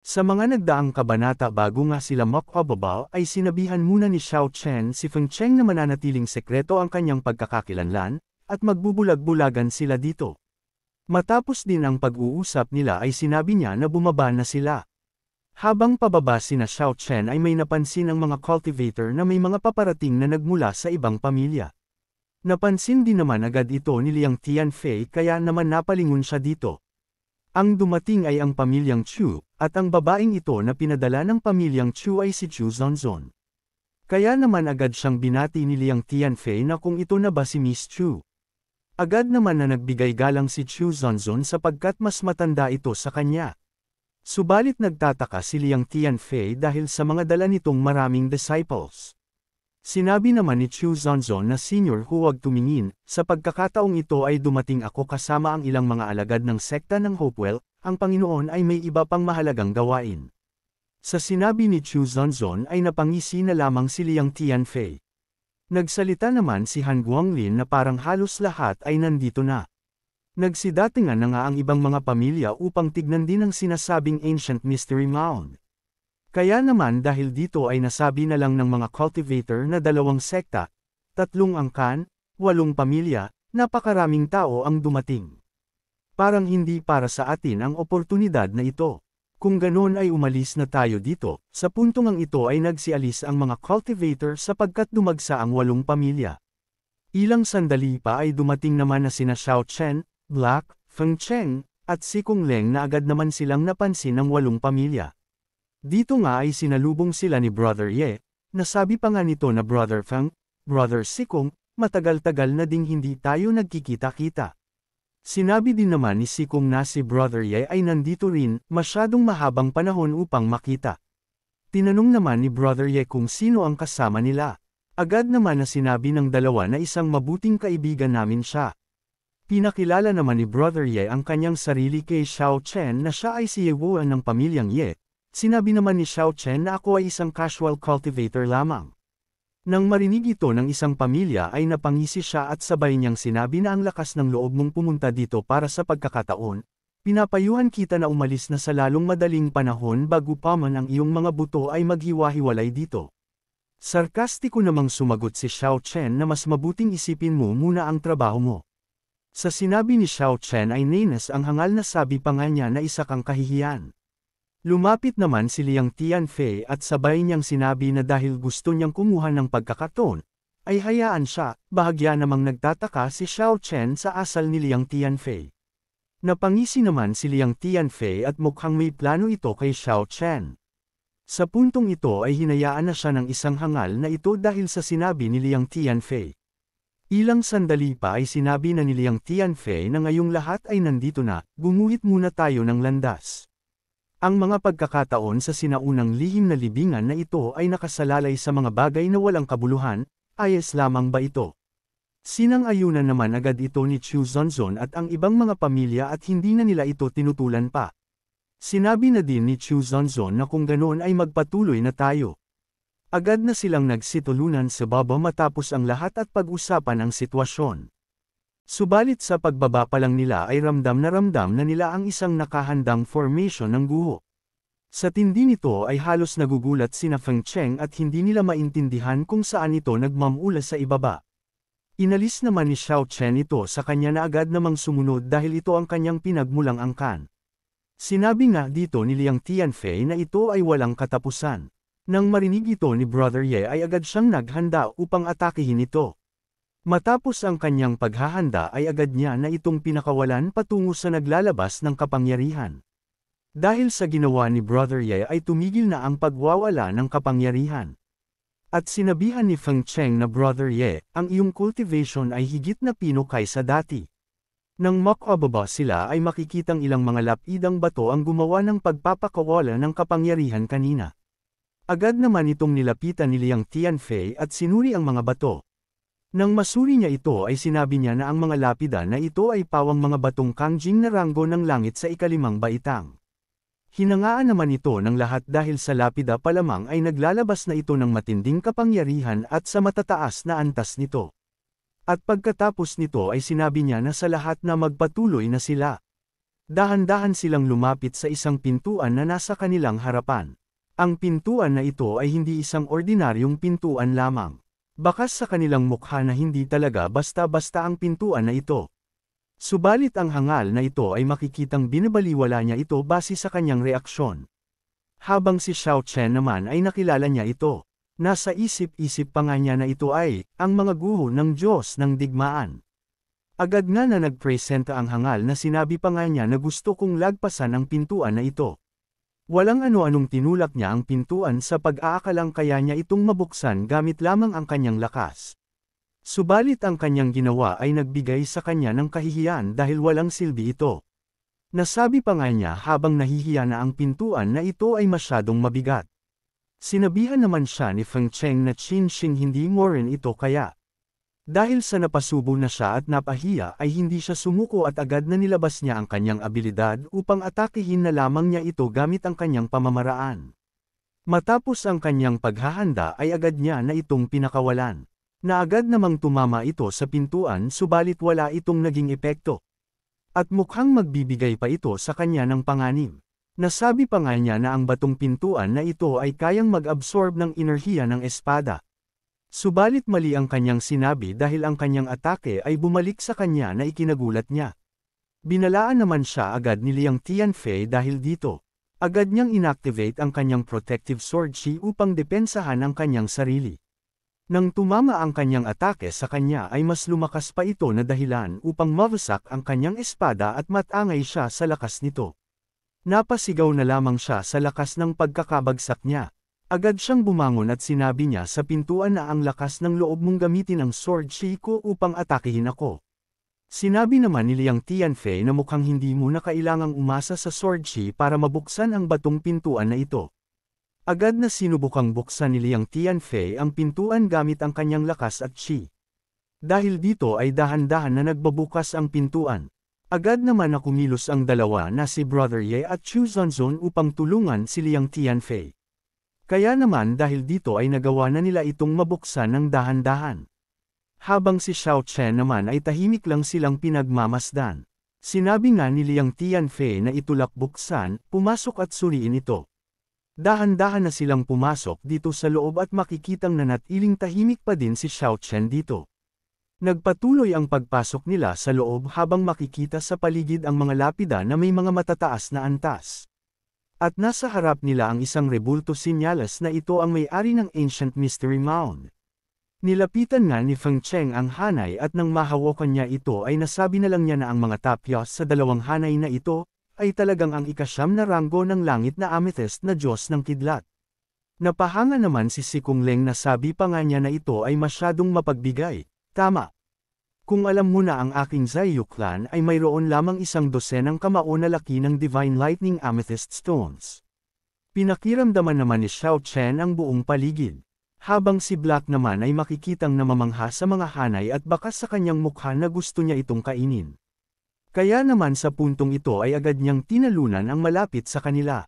Sa mga nagdaang kabanata bago nga sila makababa ay sinabihan muna ni Xiao Chen si Feng Cheng na mananatiling sekreto ang kanyang pagkakakilanlan, at magbubulag-bulagan sila dito. Matapos din ang pag-uusap nila ay sinabi niya na bumaba na sila. Habang pababa sina Xiao Chen ay may napansin ang mga cultivator na may mga paparating na nagmula sa ibang pamilya. Napansin din naman agad ito ni Liang Tianfei kaya naman napalingon siya dito. Ang dumating ay ang pamilyang Chu, at ang babaeng ito na pinadala ng pamilyang Chu ay si Chu Zonzon. Kaya naman agad siyang binati ni Liang Tianfei na kung ito na ba si Miss Chu. Agad naman na nagbigay galang si Chu Zonzon sapagkat mas matanda ito sa kanya. Subalit nagtataka si Liang Tianfei dahil sa mga dala nitong maraming disciples. Sinabi naman ni Chu Zonzon na senior huwag tumingin, sa pagkakataong ito ay dumating ako kasama ang ilang mga alagad ng sekta ng Hopewell, ang Panginoon ay may iba pang mahalagang gawain. Sa sinabi ni Chu Zonzon ay napangisi na lamang si Liang Tianfei. Nagsalita naman si Han Guanglin na parang halos lahat ay nandito na. Nagsidatingan na nga ang ibang mga pamilya upang tignan din ang sinasabing Ancient Mystery Mound. Kaya naman dahil dito ay nasabi na lang ng mga cultivator na 2 sekta, 3 angkan, 8 pamilya, napakaraming tao ang dumating. Parang hindi para sa atin ang oportunidad na ito. Kung ganon ay umalis na tayo dito, sa puntong ang ito ay nagsialis ang mga cultivator sapagkat dumagsa ang 8 pamilya. Ilang sandali pa ay dumating naman na sina Xiao Chen, Black, Feng Cheng, at si Kung Leng na agad naman silang napansin ng 8 pamilya. Dito nga ay sinalubong sila ni Brother Ye, nasabi pa nga nito na Brother Feng, Brother Sikong, matagal-tagal na ding hindi tayo nagkikita-kita. Sinabi din naman ni Sikong na si Brother Ye ay nandito rin, masyadong mahabang panahon upang makita. Tinanong naman ni Brother Ye kung sino ang kasama nila. Agad naman na sinabi ng dalawa na isang mabuting kaibigan namin siya. Pinakilala naman ni Brother Ye ang kanyang sarili kay Xiao Chen na siya ay si Yewuan ng pamilyang Ye. Sinabi naman ni Xiao Chen na ako ay isang casual cultivator lamang. Nang marinig ito ng isang pamilya ay napangisi siya at sabay niyang sinabi na ang lakas ng loob mong pumunta dito para sa pagkakataon. Pinapayuhan kita na umalis na sa lalong madaling panahon bago pa man ang iyong mga buto ay maghiwa-hiwalay dito. Sarkastiko namang sumagot si Xiao Chen na mas mabuting isipin mo muna ang trabaho mo. Sa sinabi ni Xiao Chen ay nainis ang hangal na sabi pa nga niya na isa kang kahihiyan. Lumapit naman si Liang Tianfei at sabay niyang sinabi na dahil gusto niyang kumuha ng pagkakataon, ay hayaan siya, bahagya namang nagtataka si Xiao Chen sa asal ni Liang Tianfei. Napangisi naman si Liang Tianfei at mukhang may plano ito kay Xiao Chen. Sa puntong ito ay hinayaan na siya ng isang hangal na ito dahil sa sinabi ni Liang Tianfei. Ilang sandali pa ay sinabi na ni Liang Tianfei na ngayong lahat ay nandito na, gumuhit muna tayo ng landas. Ang mga pagkakataon sa sinaunang lihim na libingan na ito ay nakasalalay sa mga bagay na walang kabuluhan, ayos lamang ba ito? Sinang-ayunan naman agad ito ni Chu Zonzon at ang ibang mga pamilya at hindi na nila ito tinutulan pa. Sinabi na din ni Chu Zonzon na kung ganoon ay magpatuloy na tayo. Agad na silang nagsitulunan sa baba matapos ang lahat at pag-usapan ang sitwasyon. Subalit sa pagbaba pa lang nila ay ramdam na nila ang isang nakahandang formation ng guho. Sa tindi nito ay halos nagugulat sina Feng Cheng at hindi nila maintindihan kung saan ito nagmamula sa ibaba. Inalis naman ni Xiao Chen ito sa kanya na agad namang sumunod dahil ito ang kanyang pinagmulang angkan. Sinabi nga dito ni Liang Tianfei na ito ay walang katapusan. Nang marinig ito ni Brother Ye ay agad siyang naghanda upang atakihin ito. Matapos ang kanyang paghahanda ay agad niya na itong pinakawalan patungo sa naglalabas ng kapangyarihan. Dahil sa ginawa ni Brother Ye ay tumigil na ang pagwawala ng kapangyarihan. At sinabihan ni Feng Cheng na Brother Ye, ang iyong cultivation ay higit na pino kaysa dati. Nang makababa sila ay makikitang ilang mga lapidang bato ang gumawa ng pagpapakawala ng kapangyarihan kanina. Agad naman itong nilapitan ni Liang Tianfei at sinuri ang mga bato. Nang masuri niya ito ay sinabi niya na ang mga lapida na ito ay pawang mga batong kangjing na ranggo ng langit sa ikalimang baitang. Hinangaan naman ito ng lahat dahil sa lapida pa lamang ay naglalabas na ito ng matinding kapangyarihan at sa matataas na antas nito. At pagkatapos nito ay sinabi niya na sa lahat na magpatuloy na sila. Dahan-dahan silang lumapit sa isang pintuan na nasa kanilang harapan. Ang pintuan na ito ay hindi isang ordinaryong pintuan lamang. Bakas sa kanilang mukha na hindi talaga basta-basta ang pintuan na ito. Subalit ang hangal na ito ay makikitang binabaliwala niya ito base sa kanyang reaksyon. Habang si Xiao Chen naman ay nakilala niya ito. Nasa isip-isip pa nga niya na ito ay ang mga guho ng Diyos ng digmaan. Agad nga na nagpresenta ang hangal na sinabi pa nga niya na gusto kong lagpasan ang pintuan na ito. Walang ano-anong tinulak niya ang pintuan sa pag-aakalang kaya niya itong mabuksan gamit lamang ang kanyang lakas. Subalit ang kanyang ginawa ay nagbigay sa kanya ng kahihiyan dahil walang silbi ito. Nasabi pa nga niya habang nahihiya na ang pintuan na ito ay masyadong mabigat. Sinabihan naman siya ni Feng Cheng na Qinxing hindi mo rin ito kaya. Dahil sa napasubo na siya at napahiya ay hindi siya sumuko at agad na nilabas niya ang kanyang abilidad upang atakihin na lamang niya ito gamit ang kanyang pamamaraan. Matapos ang kanyang paghahanda ay agad niya na itong pinakawalan. Na agad namang tumama ito sa pintuan subalit wala itong naging epekto. At mukhang magbibigay pa ito sa kanya ng panganib. Nasabi pa nga niya na ang batong pintuan na ito ay kayang mag-absorb ng enerhiya ng espada. Subalit mali ang kanyang sinabi dahil ang kanyang atake ay bumalik sa kanya na ikinagulat niya. Binalaan naman siya agad ni Liang Tianfei dahil dito. Agad niyang inactivate ang kanyang protective sword chi upang depensahan ang kanyang sarili. Nang tumama ang kanyang atake sa kanya ay mas lumakas pa ito na dahilan upang mawasak ang kanyang espada at matangay siya sa lakas nito. Napasigaw na lamang siya sa lakas ng pagkakabagsak niya. Agad siyang bumangon at sinabi niya sa pintuan na ang lakas ng loob mong gamitin ang sword chi ko upang atakihin ako. Sinabi naman ni Liang Tianfei na mukhang hindi mo na kailangang umasa sa sword chi para mabuksan ang batong pintuan na ito. Agad na sinubukang buksan ni Liang Tianfei ang pintuan gamit ang kanyang lakas at chi. Dahil dito ay dahan-dahan na nagbabukas ang pintuan. Agad naman na kumilos ang dalawa na si Brother Ye at Chu Zunzun upang tulungan si Liang Tianfei. Kaya naman dahil dito ay nagawa na nila itong mabuksan ng dahan-dahan. Habang si Xiao Chen naman ay tahimik lang silang pinagmamasdan. Sinabi nga ni Liang Tianfei na itulak buksan, pumasok at suriin ito. Dahan-dahan na silang pumasok dito sa loob at makikitang nanatiling tahimik pa din si Xiao Chen dito. Nagpatuloy ang pagpasok nila sa loob habang makikita sa paligid ang mga lapida na may mga matataas na antas. At nasa harap nila ang isang rebulto sinyalas na ito ang may-ari ng Ancient Mystery Mound. Nilapitan nga ni Feng Cheng ang hanay at nang mahawakan niya ito ay nasabi na lang niya na ang mga tapyas sa dalawang hanay na ito ay talagang ang ikasyam na ranggo ng langit na amethyst na Diyos ng Kidlat. Napahanga naman si Sikong Leng na sabi pa nga niya na ito ay masyadong mapagbigay. Tama. Kung alam mo na ang aking Zaiyu clan ay mayroon lamang 12 kamao na laki ng Divine Lightning Amethyst Stones. Pinakiramdaman naman ni Xiao Chen ang buong paligid. Habang si Black naman ay makikitang namamangha sa mga hanay at bakas sa kanyang mukha na gusto niya itong kainin. Kaya naman sa puntong ito ay agad niyang tinalunan ang malapit sa kanila.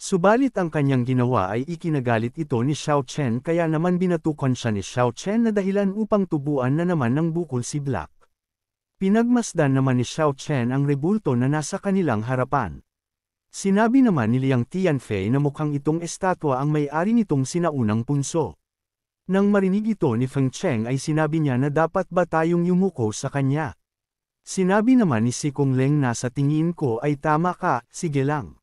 Subalit ang kanyang ginawa ay ikinagalit ito ni Xiao Chen kaya naman binatukan siya ni Xiao Chen na dahilan upang tubuan na naman ng bukol si Black. Pinagmasdan naman ni Xiao Chen ang rebulto na nasa kanilang harapan. Sinabi naman ni Liang Tianfei na mukhang itong estatwa ang may-ari nitong sinaunang punso. Nang marinig ito ni Feng Cheng ay sinabi niya na dapat ba tayong yumuko sa kanya. Sinabi naman ni Sikong Leng na sa tingin ko ay tama ka, sige lang.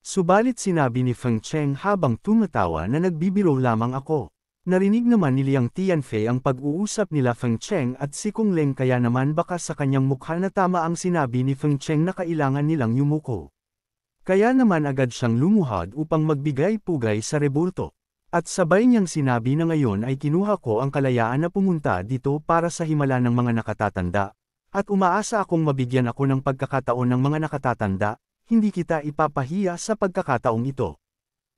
Subalit sinabi ni Feng Cheng habang tumatawa na nagbibiro lamang ako. Narinig naman ni Liang Tianfei ang pag-uusap nila Feng Cheng at Sikong Leng kaya naman baka sa kanyang mukha na tama ang sinabi ni Feng Cheng na kailangan nilang yumuko. Kaya naman agad siyang lumuhad upang magbigay-pugay sa rebulto. At sabay niyang sinabi na ngayon ay kinuha ko ang kalayaan na pumunta dito para sa himala ng mga nakatatanda. At umaasa akong mabigyan ako ng pagkakataon ng mga nakatatanda. Hindi kita ipapahiya sa pagkakataong ito.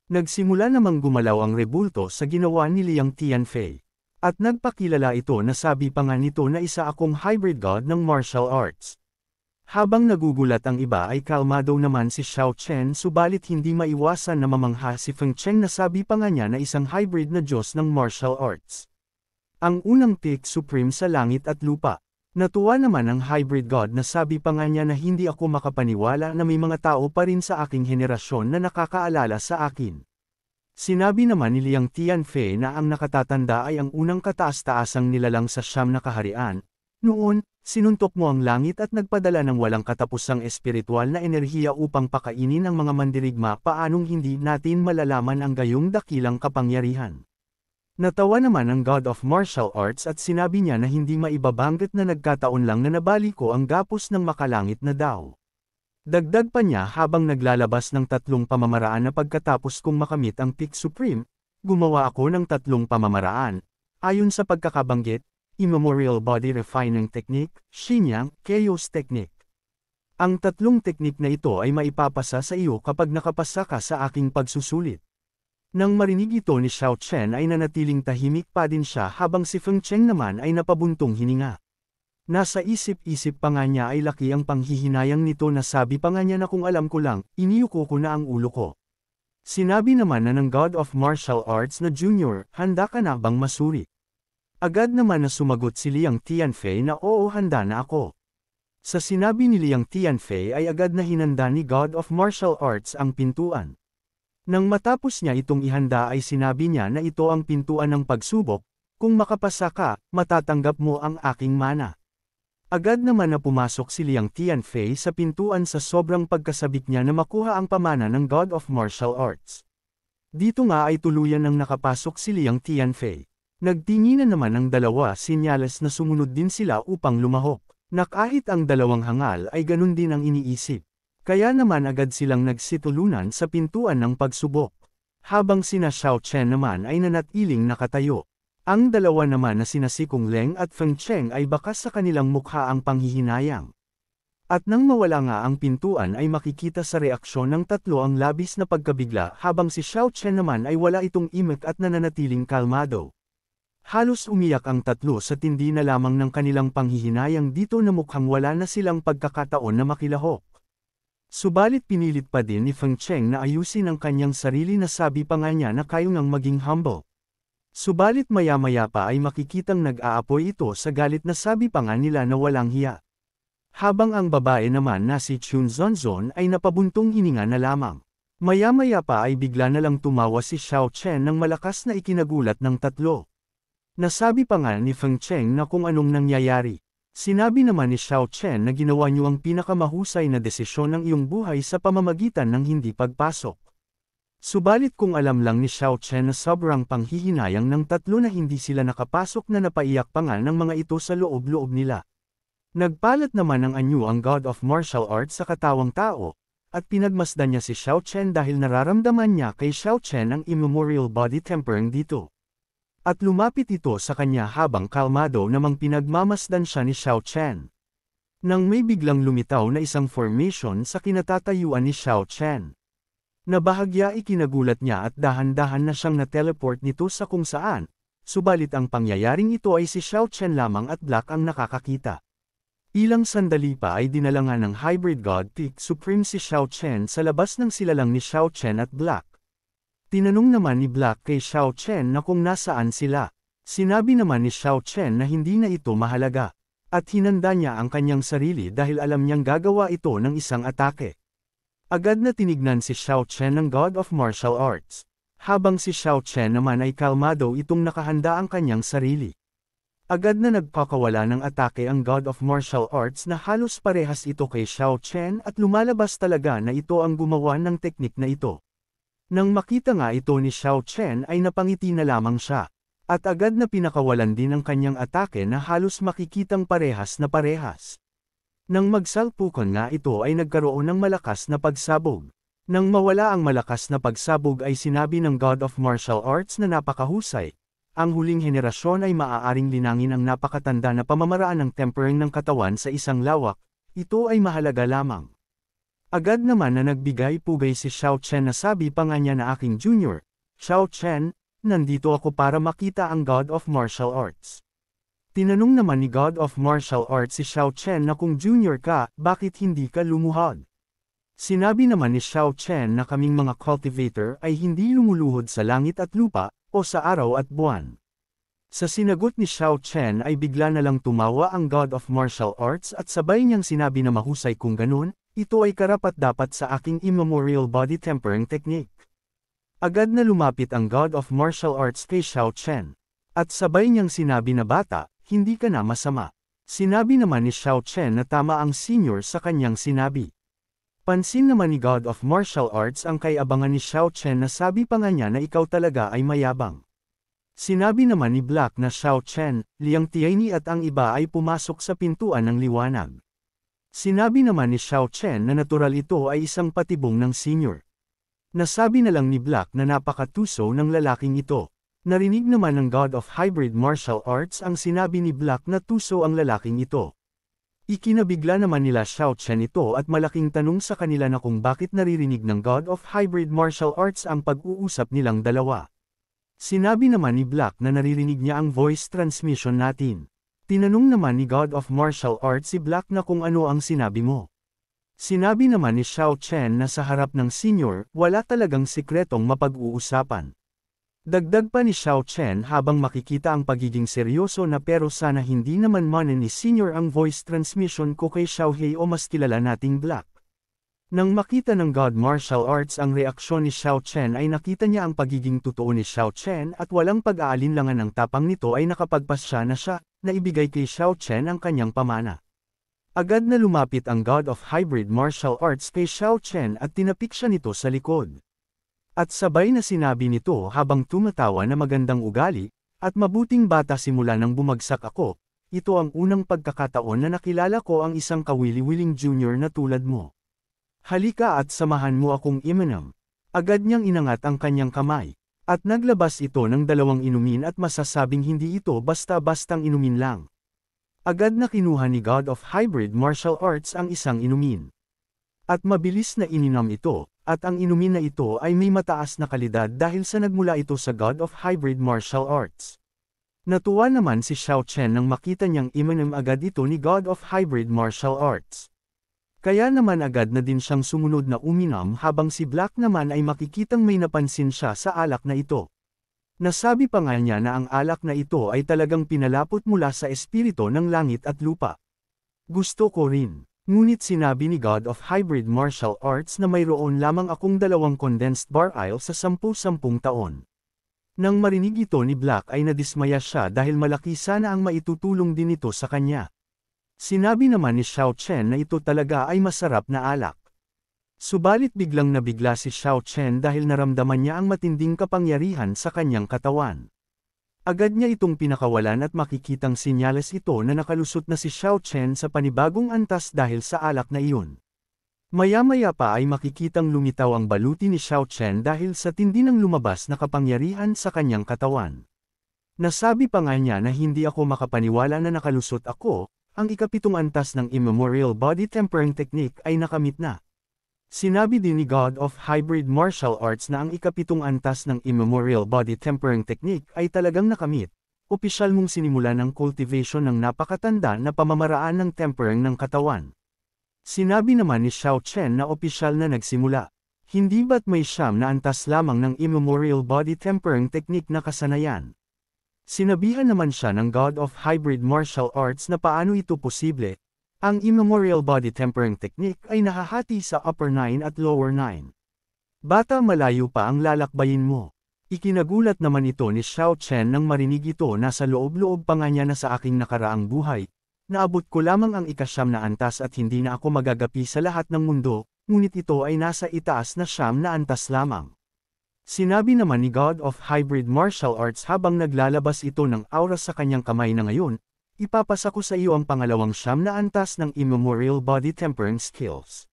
Nagsimula namang gumalaw ang rebulto sa ginawa ni Liang Tianfei. At nagpakilala ito na sabi pa nga nito na isa akong hybrid god ng martial arts. Habang nagugulat ang iba ay kalmado naman si Xiao Chen subalit hindi maiwasan na mamangha si Feng Cheng na sabi pa nga niya na isang hybrid na Diyos ng martial arts. Ang unang pick supreme sa langit at lupa. Natuwa naman ang hybrid god na sabi pa nga niya na hindi ako makapaniwala na may mga tao pa rin sa aking henerasyon na nakakaalala sa akin. Sinabi naman ni Liang Tianfei na ang nakatatanda ay ang unang kataas-taasang nilalang sa Siyam na kaharian. Noon, sinuntok mo ang langit at nagpadala ng walang katapusang espiritual na enerhiya upang pakainin ang mga mandirigma. Paanong hindi natin malalaman ang gayong dakilang kapangyarihan? Natawa naman ang God of Martial Arts at sinabi niya na hindi maibabanggit na nagkataon lang na nabali ko ang gapos ng makalangit na Dao. Dagdag pa niya habang naglalabas ng 3 pamamaraan na pagkatapos kong makamit ang Peak Supreme, gumawa ako ng 3 pamamaraan. Ayon sa pagkakabanggit, Immemorial Body Refining Technique, Shinyang, Chaos Technique. Ang 3 teknik na ito ay maipapasa sa iyo kapag nakapasa ka sa aking pagsusulit. Nang marinig ito ni Xiao Chen ay nanatiling tahimik pa din siya habang si Feng Cheng naman ay napabuntong hininga. Nasa isip-isip pa nga niya ay laki ang panghihinayang nito na sabi pa nga niya na kung alam ko lang, iniyuko ko na ang ulo ko. Sinabi naman na ng God of Martial Arts na Junior, handa ka na bang masuri? Agad naman na sumagot si Liang Tianfei na oo, handa na ako. Sa sinabi ni Liang Tianfei ay agad na hinanda ni God of Martial Arts ang pintuan. Nang matapos niya itong ihanda ay sinabi niya na ito ang pintuan ng pagsubok, kung makapasa ka, matatanggap mo ang aking mana. Agad naman na pumasok si Liang Tianfei sa pintuan sa sobrang pagkasabik niya na makuha ang pamana ng God of Martial Arts. Dito nga ay tuluyan nang nakapasok si Liang Tianfei. Nagtinginan naman ang dalawa, sinyales na sumunod din sila upang lumahok. Na kahit ang dalawang hangal ay ganun din ang iniisip. Kaya naman agad silang nagsitulunan sa pintuan ng pagsubok. Habang sina Xiao Chen naman ay nanatiling nakatayo. Ang dalawa naman na sina si Kung Leng at Feng Cheng ay bakas sa kanilang mukha ang panghihinayang. At nang mawala nga ang pintuan ay makikita sa reaksyon ng tatlo ang labis na pagkabigla habang si Xiao Chen naman ay wala itong imik at nananatiling kalmado. Halos umiyak ang tatlo sa tindi na lamang ng kanilang panghihinayang dito na mukhang wala na silang pagkakataon na makilahok. Subalit pinilit pa din ni Feng Cheng na ayusin ang kanyang sarili na sabi pa nga niya na kaya ngang maging humble. Subalit maya-maya pa ay makikitang nag-aapoy ito sa galit na sabi pa nga nila na walang hiya. Habang ang babae naman na si Chun Zonzon ay napabuntong hininga na lamang. Maya-maya pa ay bigla na lang tumawa si Xiao Chen ng malakas na ikinagulat ng tatlo. Nasabi pa nga ni Feng Cheng na kung anong nangyayari. Sinabi naman ni Xiao Chen na ginawa niyo ang pinakamahusay na desisyon ng iyong buhay sa pamamagitan ng hindi pagpasok. Subalit kung alam lang ni Xiao Chen na sobrang panghihinayang ng tatlo na hindi sila nakapasok na napaiyak pa nga ng mga ito sa loob-loob nila. Nagpalat naman ng anyo ang God of Martial Arts sa katawang tao, at pinagmasdan niya si Xiao Chen dahil nararamdaman niya kay Xiao Chen ang immemorial body tempering dito. At lumapit ito sa kanya habang kalmado namang pinagmamasdan siya ni Xiao Chen. Nang may biglang lumitaw na isang formation sa kinatatayuan ni Xiao Chen. Nabahagya ikinagulat niya at dahan-dahan na siyang na-teleport nito sa kung saan, subalit ang pangyayaring ito ay si Xiao Chen lamang at Black ang nakakakita. Ilang sandali pa ay dinala nga ng Hybrid God Peak Supreme si Xiao Chen sa labas ng silalang ni Xiao Chen at Black. Tinanong naman ni Black kay Xiao Chen na kung nasaan sila. Sinabi naman ni Xiao Chen na hindi na ito mahalaga. At hinanda niya ang kanyang sarili dahil alam niyang gagawa ito ng isang atake. Agad na tinignan si Xiao Chen ng God of Martial Arts. Habang si Xiao Chen naman ay kalmado itong nakahanda ang kanyang sarili. Agad na nagpakawala ng atake ang God of Martial Arts na halos parehas ito kay Xiao Chen at lumalabas talaga na ito ang gumawa ng teknik na ito. Nang makita nga ito ni Xiao Chen ay napangiti na lamang siya, at agad na pinakawalan din ang kanyang atake na halos makikitang parehas na parehas. Nang magsalpukan nga ito ay nagkaroon ng malakas na pagsabog. Nang mawala ang malakas na pagsabog ay sinabi ng God of Martial Arts na napakahusay. Ang huling henerasyon ay maaaring linangin ang napakatanda na pamamaraan ng tempering ng katawan sa isang lawak, ito ay mahalaga lamang. Agad naman na nagbigay pugay si Xiao Chen na sabi pa nga niya na aking junior, Xiao Chen, nandito ako para makita ang God of Martial Arts. Tinanong naman ni God of Martial Arts si Xiao Chen na kung junior ka, bakit hindi ka lumuhod? Sinabi naman ni Xiao Chen na kaming mga cultivator ay hindi lumuluhod sa langit at lupa, o sa araw at buwan. Sa sinagot ni Xiao Chen ay bigla na lang tumawa ang God of Martial Arts at sabay niyang sinabi na mahusay kung ganun, ito ay karapat-dapat sa aking immemorial body tempering technique. Agad na lumapit ang God of Martial Arts kay Xiao Chen. At sabay niyang sinabi na bata, hindi ka na masama. Sinabi naman ni Xiao Chen na tama ang senior sa kanyang sinabi. Pansin naman ni God of Martial Arts ang kay-abangan ni Xiao Chen na sabi pa nga niya na ikaw talaga ay mayabang. Sinabi naman ni Black na Xiao Chen, Liang Tianyi at ang iba ay pumasok sa pintuan ng liwanag. Sinabi naman ni Xiao Chen na natural ito ay isang patibong ng senior. Nasabi na lang ni Black na napakatuso ng lalaking ito. Narinig naman ng God of Hybrid Martial Arts ang sinabi ni Black na tuso ang lalaking ito. Ikinabigla naman nila Xiao Chen ito at malaking tanong sa kanila na kung bakit naririnig ng God of Hybrid Martial Arts ang pag-uusap nilang dalawa. Sinabi naman ni Black na naririnig niya ang voice transmission natin. Tinanong naman ni God of Martial Arts si Black na kung ano ang sinabi mo. Sinabi naman ni Xiao Chen na sa harap ng senior, wala talagang sikretong mapag-uusapan. Dagdag pa ni Xiao Chen habang makikita ang pagiging seryoso na pero sana hindi naman manan ni senior ang voice transmission ko kay Xiaohei o mas kilala nating Black. Nang makita ng God Martial Arts ang reaksyon ni Xiao Chen ay nakita niya ang pagiging totoo ni Xiao Chen at walang pag-aalinlangan ng tapang nito ay nakapagpasya na siya, na ibigay kay Xiao Chen ang kanyang pamana. Agad na lumapit ang God of Hybrid Martial Arts kay Xiao Chen at tinapik siya nito sa likod. At sabay na sinabi nito habang tumatawa na magandang ugali, at mabuting bata simula nang bumagsak ako, ito ang unang pagkakataon na nakilala ko ang isang kawili-wiling junior na tulad mo. Halika at samahan mo akong iminum. Agad niyang inangat ang kanyang kamay, at naglabas ito ng dalawang inumin at masasabing hindi ito basta-bastang inumin lang. Agad na kinuha ni God of Hybrid Martial Arts ang isang inumin. At mabilis na ininom ito, at ang inumin na ito ay may mataas na kalidad dahil sa nagmula ito sa God of Hybrid Martial Arts. Natuwa naman si Xiao Chen nang makita niyang iminom agad ito ni God of Hybrid Martial Arts. Kaya naman agad na din siyang sumunod na uminom habang si Black naman ay makikitang may napansin siya sa alak na ito. Nasabi pa nga niya na ang alak na ito ay talagang pinalapot mula sa espiritu ng langit at lupa. Gusto ko rin. Ngunit sinabi ni God of Hybrid Martial Arts na mayroon lamang akong 2 condensed bar ale sa 10 taon. Nang marinig ito ni Black ay nadismaya siya dahil malaki sana ang maitutulong din ito sa kanya. Sinabi naman ni Xiao Chen na ito talaga ay masarap na alak. Subalit biglang nabigla si Xiao Chen dahil naramdaman niya ang matinding kapangyarihan sa kanyang katawan. Agad niya itong pinakawalan at makikitang sinyales ito na nakalusot na si Xiao Chen sa panibagong antas dahil sa alak na iyon. Maya-maya pa ay makikitang lumitaw ang baluti ni Xiao Chen dahil sa tindi ng lumabas na kapangyarihan sa kanyang katawan. Nasabi pa nga niya na hindi ako makapaniwala na nakalusot ako, ang ikapitong antas ng immemorial body tempering technique ay nakamit na. Sinabi din ni God of Hybrid Martial Arts na ang ikapitong antas ng immemorial body tempering technique ay talagang nakamit. Opisyal mong sinimulan ng cultivation ng napakatanda na pamamaraan ng tempering ng katawan. Sinabi naman ni Xiao Chen na opisyal na nagsimula. Hindi ba't may 9 na antas lamang ng immemorial body tempering technique na kasanayan? Sinabihan naman siya ng God of Hybrid Martial Arts na paano ito posible. Ang immemorial body tempering technique ay nahahati sa upper 9 at lower 9. Bata, malayo pa ang lalakbayin mo. Ikinagulat naman ito ni Xiao Chen nang marinig ito na sa loob-loob pa nga niya na sa aking nakaraang buhay. Naabot ko lamang ang 9 na antas at hindi na ako magagapi sa lahat ng mundo, ngunit ito ay nasa itaas na 9 na antas lamang. Sinabi naman ni God of Hybrid Martial Arts habang naglalabas ito ng aura sa kanyang kamay na ngayon, ipapasa ko sa iyo ang pangalawang 9 na antas ng immemorial body tempering skills.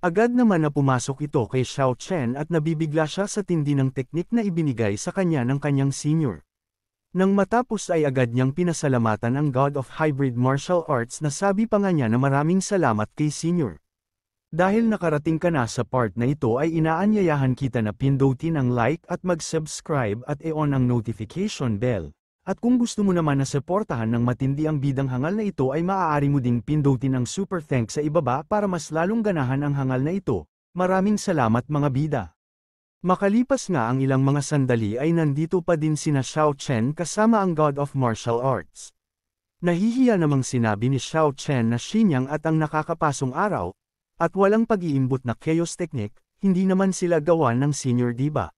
Agad naman na pumasok ito kay Xiao Chen at nabibigla siya sa tindi ng teknik na ibinigay sa kanya ng kanyang senior. Nang matapos ay agad niyang pinasalamatan ang God of Hybrid Martial Arts na sabi pa nga niya na maraming salamat kay senior. Dahil nakarating ka na sa part na ito ay inaanyayahan kita na pindutin ang like at mag-subscribe at i-on ang notification bell. At kung gusto mo naman na suportahan ng matindi ang bidang hangal na ito ay maaari mo ding pindutin ang super thanks sa ibaba para mas lalong ganahan ang hangal na ito. Maraming salamat mga bida. Makalipas nga ang ilang mga sandali ay nandito pa din sina Xiao Chen kasama ang God of Martial Arts. Nahihiya namang sinabi ni Xiao Chen na Xinyang at ang nakakapasong araw, at walang pag-iimbot na chaos technique, hindi naman sila gawa ng senior diba.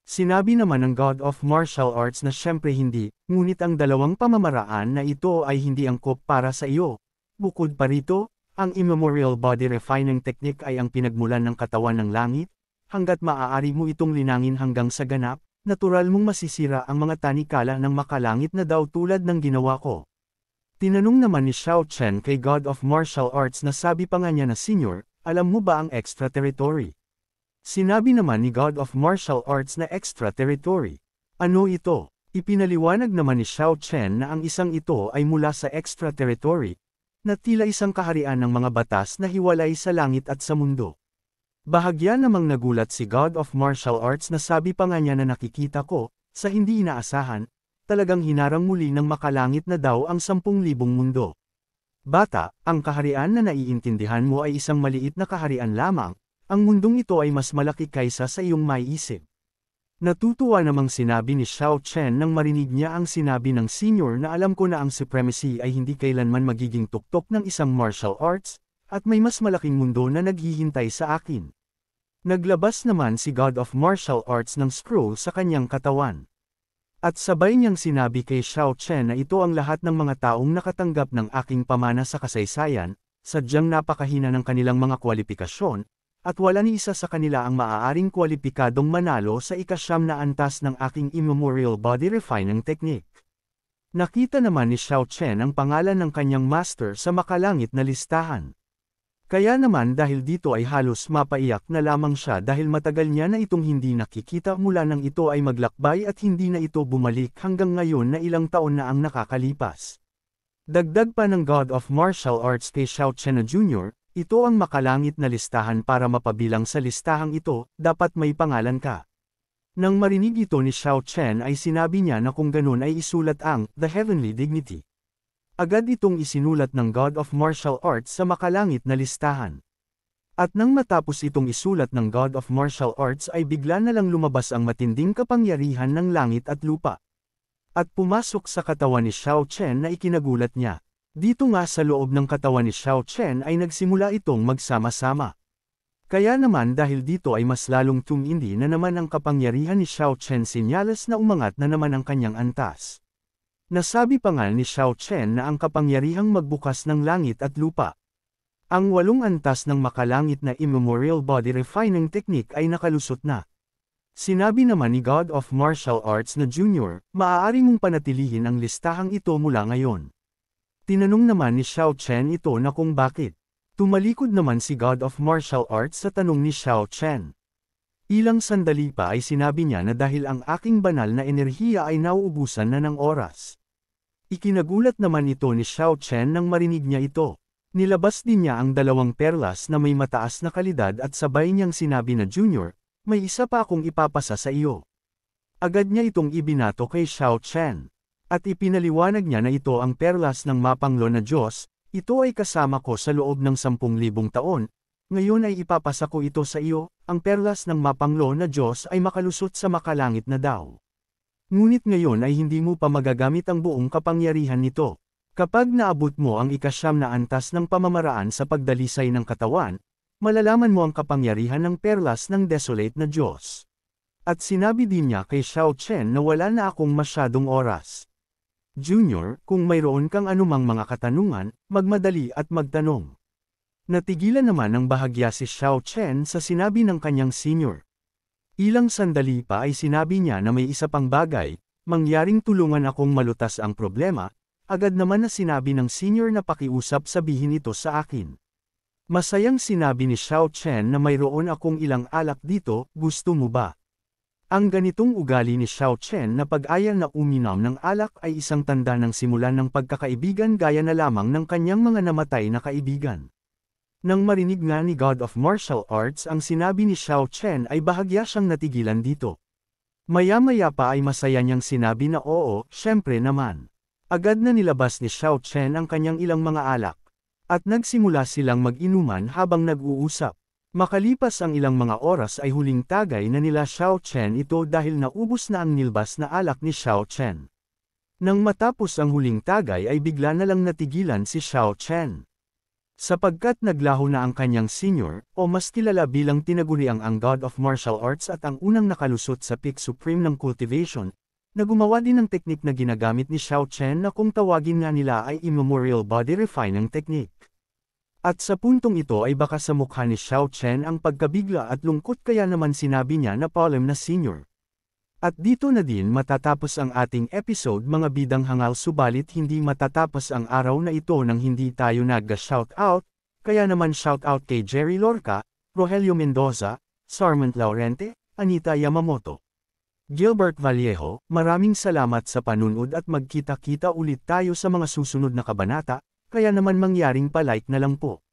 Sinabi naman ng God of Martial Arts na syempre hindi, ngunit ang dalawang pamamaraan na ito ay hindi angkop para sa iyo. Bukod pa rito, ang immemorial body refining technique ay ang pinagmulan ng katawan ng langit, hanggat maaari mo itong linangin hanggang sa ganap, natural mong masisira ang mga tanikala ng makalangit na daw tulad ng ginawa ko. Tinanong naman ni Xiao Chen kay God of Martial Arts na sabi pa nga niya na senior, alam mo ba ang extra territory? Sinabi naman ni God of Martial Arts na extra territory. Ano ito? Ipinaliwanag naman ni Xiao Chen na ang isang ito ay mula sa extra territory, na tila isang kaharian ng mga batas na hiwalay sa langit at sa mundo. Bahagya namang nagulat si God of Martial Arts na sabi pa nga niya na nakikita ko, sa hindi inaasahan, talagang hinarang muli ng makalangit na daw ang 10,000 mundo. Bata, ang kaharian na naiintindihan mo ay isang maliit na kaharian lamang, ang mundong ito ay mas malaki kaysa sa iyong maiisip. Natutuwa namang sinabi ni Xiao Chen nang marinig niya ang sinabi ng senior na alam ko na ang supremacy ay hindi kailanman magiging tuktok ng isang martial arts, at may mas malaking mundo na naghihintay sa akin. Naglabas naman si God of Martial Arts ng scroll sa kanyang katawan. At sabay niyang sinabi kay Xiao Chen na ito ang lahat ng mga taong nakatanggap ng aking pamana sa kasaysayan, sadyang napakahina ng kanilang mga kwalifikasyon, at wala ni isa sa kanila ang maaaring kwalipikadong manalo sa ika-9 na antas ng aking immemorial body refining technique. Nakita naman ni Xiao Chen ang pangalan ng kanyang master sa makalangit na listahan. Kaya naman dahil dito ay halos mapaiyak na lamang siya dahil matagal niya na itong hindi nakikita mula nang ito ay maglakbay at hindi na ito bumalik hanggang ngayon na ilang taon na ang nakakalipas. Dagdag pa ng God of Martial Arts kay Xiao Chen na Jr., ito ang makalangit na listahan para mapabilang sa listahang ito, dapat may pangalan ka. Nang marinig ito ni Xiao Chen ay sinabi niya na kung ganun ay isulat ang The Heavenly Dignity. Agad itong isinulat ng God of Martial Arts sa makalangit na listahan. At nang matapos itong isulat ng God of Martial Arts ay bigla na lang lumabas ang matinding kapangyarihan ng langit at lupa. At pumasok sa katawan ni Xiao Chen na ikinagulat niya. Dito nga sa loob ng katawan ni Xiao Chen ay nagsimula itong magsama-sama. Kaya naman dahil dito ay mas lalong tumindi na naman ang kapangyarihan ni Xiao Chen, senyales na umangat na naman ang kanyang antas. Nasabi pa nga ni Xiao Chen na ang kapangyarihang magbukas ng langit at lupa. Ang 8 antas ng makalangit na immemorial body refining technique ay nakalusot na. Sinabi naman ni God of Martial Arts na Jr., maaari mong panatilihin ang listahang ito mula ngayon. Tinanong naman ni Xiao Chen ito na kung bakit. Tumalikod naman si God of Martial Arts sa tanong ni Xiao Chen. Ilang sandali pa ay sinabi niya na dahil ang aking banal na enerhiya ay nauubusan na ng oras. Ikinagulat naman ito ni Xiao Chen nang marinig niya ito. Nilabas din niya ang 2 perlas na may mataas na kalidad at sabay niyang sinabi na Junior, may isa pa akong ipapasa sa iyo. Agad niya itong ibinato kay Xiao Chen. At ipinaliwanag niya na ito ang perlas ng mapanglo na Diyos, ito ay kasama ko sa loob ng 10,000 taon, ngayon ay ipapasa ko ito sa iyo, ang perlas ng mapanglo na Diyos ay makalusot sa makalangit na daw. Ngunit ngayon ay hindi mo pa magagamit ang buong kapangyarihan nito. Kapag naabot mo ang ika-9 na antas ng pamamaraan sa pagdalisay ng katawan, malalaman mo ang kapangyarihan ng perlas ng desolate na Diyos. At sinabi din niya kay Xiao Chen na wala na akong masyadong oras. Junior, kung mayroon kang anumang mga katanungan, magmadali at magtanong. Natigilan naman ng bahagya si Xiao Chen sa sinabi ng kanyang senior. Ilang sandali pa ay sinabi niya na may isa pang bagay, mangyaring tulungan akong malutas ang problema, agad naman na sinabi ng senior na pakiusap sabihin ito sa akin. Masayang sinabi ni Xiao Chen na mayroon akong ilang alak dito, gusto mo ba? Ang ganitong ugali ni Xiao Chen na pag-aya na uminom ng alak ay isang tanda ng simulan ng pagkakaibigan gaya na lamang ng kanyang mga namatay na kaibigan. Nang marinig nga ni God of Martial Arts ang sinabi ni Xiao Chen ay bahagya siyang natigilan dito. Maya-maya pa ay masaya niyang sinabi na oo, syempre naman. Agad na nilabas ni Xiao Chen ang kanyang ilang mga alak. At nagsimula silang mag-inuman habang nag-uusap. Makalipas ang ilang mga oras ay huling tagay na nila Xiao Chen ito dahil naubos na ang nilbas na alak ni Xiao Chen. Nang matapos ang huling tagay ay bigla na lang natigilan si Xiao Chen. Sapagkat naglaho na ang kanyang senior, o mas kilala bilang tinaguriang ang God of Martial Arts at ang unang nakalusot sa peak supreme ng cultivation, na gumawa din ng teknik na ginagamit ni Xiao Chen na kung tawagin nga nila ay immemorial body refining technique. At sa puntong ito ay baka sa mukha ni Xiao Chen ang pagkabigla at lungkot kaya naman sinabi niya na palem na senior. At dito na din matatapos ang ating episode mga bidang hangal subalit hindi matatapos ang araw na ito nang hindi tayo nag-shoutout, kaya naman shoutout kay Jerry Lorca, Rogelio Mendoza, Sarmant Laurente, Anita Yamamoto. Gilbert Vallejo, maraming salamat sa panunod at magkita-kita ulit tayo sa mga susunod na kabanata, kaya naman mangyaring palike na lang po.